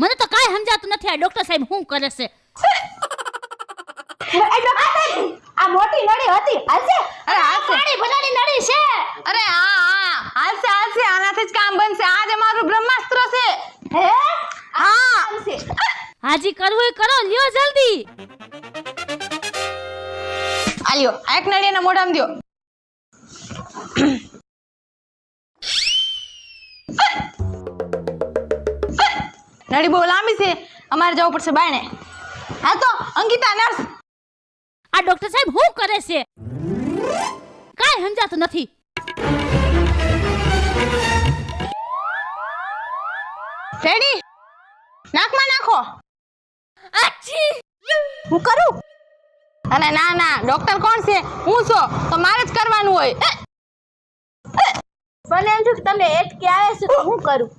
મને તો કાઈ સમજાતું નથી આ ડોક્ટર સાહેબ શું કરે છે. એ ડોક્ટર સાહેબ આ મોટી નળી હતી હાલશે? અરે હાલશે. પાણી ભરાની નળી છે. અરે હા હાલશે આનાથી જ કામ બનશે. આ જ મારું બ્રહ્માસ્ત્ર છે. હે હા હાલશે. હાજી કરવું એ કરો, લ્યો જલ્દી. આલ્યો આ એક નળીના મોઢામાં દ્યો. નળી બહુ લાંબી છે, અમારે જવું પડશે બાયણે. હા તો અંકિતા નર્સ. આ ડોક્ટર સાહેબ શું કરે છે? કાઈ સમજાતું નથી. રેડી? નાકમાં નાખો. આછી હું કરું? અરે ના ડોક્ટર કોણ છે? હું છો તો મારે જ કરવાનું હોય. મને એમ થયું કે તમે એટકે આવે છે તો હું કરું.